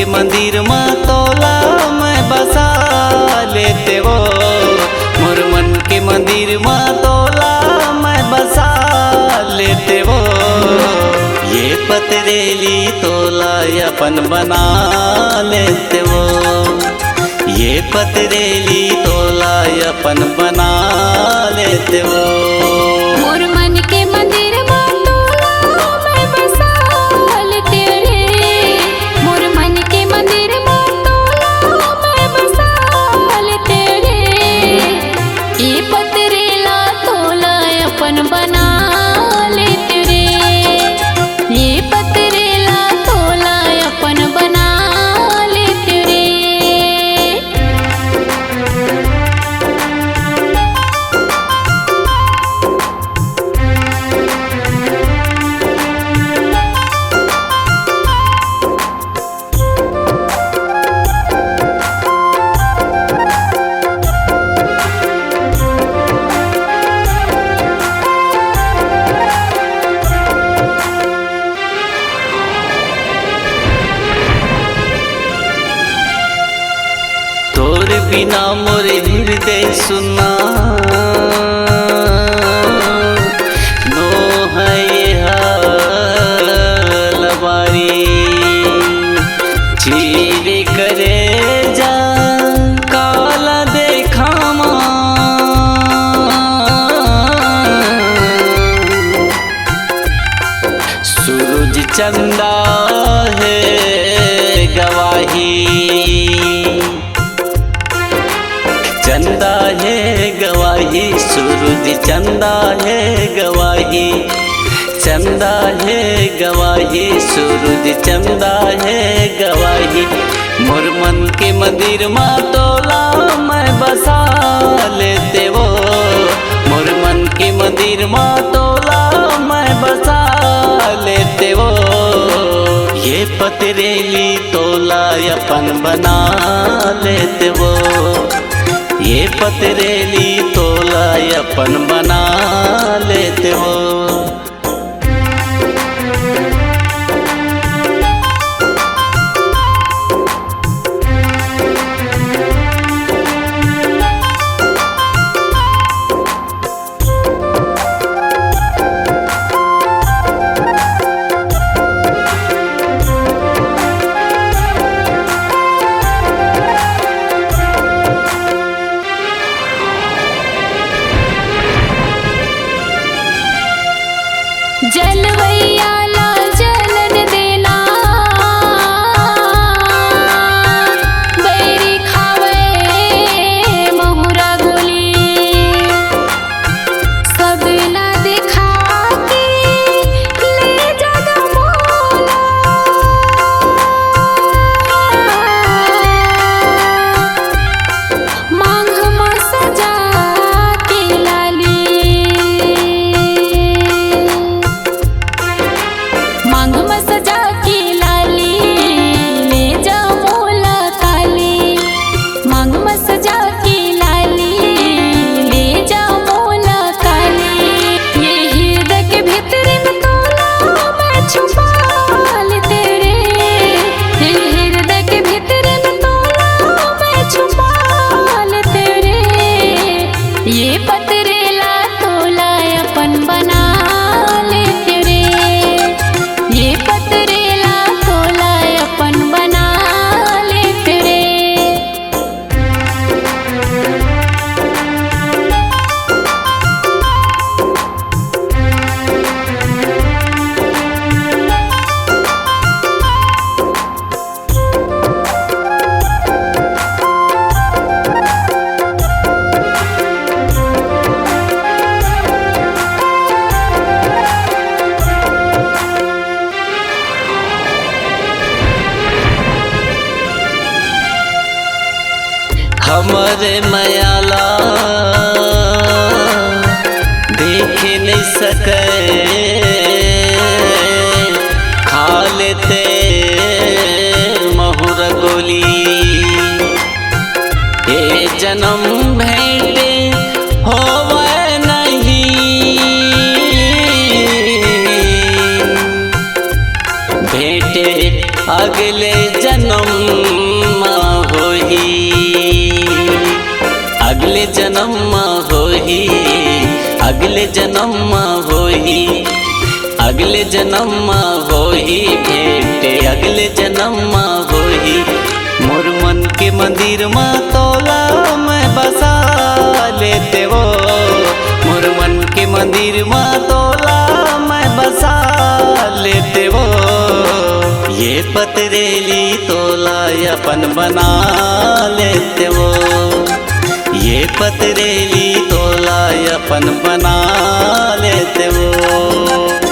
मंदिर में तोला मैं बसा लेते वो। मोर मन के मंदिर में तोला मैं बसा लेते वो। ये पतरेली तोला अपन बना लेते वो। ये पतरेली तोला अपन बना लेते वो। मोर मन के मंदिर में तोला मैं बसा लेते रे। मोर मन के मंदिर में तोला मैं बसा लेते रे। ये पतरेला तोला अपन बना लेते रे। ये पतरेला तोला अपन बना लेते रे। तोर बिना मोरे हृदय सुना नो है लबारी। चीरे करे जा काला देखा सूरज चंदा है गवाही। चंदा है गवाही सूरज चंदा है गवाही। चंदा है गवाही सूरज चंदा है गवाही। मोर मन के मंदिर में तोला मैं बसा लेते वो। मोर मन के मंदिर में तोला मैं बसा लेते वो। ये पतरेली तोला अपन बना लेते वो। ये पतरेली तोला अपन बना लेते हो। जलवैया ला जलन देना बैरी खावे महुरा गोली। सबला दिखा के ले जागा मोला। मांग में सजा के लाली। मांग में सजा के लाली ले जा मोला काली। मांग में सजा के लाली ले जा मोला काली। ये हृदय के भीतर में तोला मैं छुपा लेते रे। ये हृदय के भीतर में तोला मैं छुपा लेते रे। ये पतरेला तोला अपन बना लेते रे। ये पतरेला तोला अपन बना लेते रे। हमारे मयाला देख नहीं सके खा लेते महुर गोली। ये जन्म भेंटे होवे नहीं भेंटे अगले जन्म अगले जन्म होही, अगले जन्म होही, अगले जन्म होही भेंटे, अगले जन्म होही। मोर मन के मंदिर में तोला मैं बसा लेते वो, मोर मन के मंदिर में तोला मैं बसा लेते वो। ये पतरेली तोला अपन बना लेते वो, ये पतरेली तोला अपन बना लेते वो।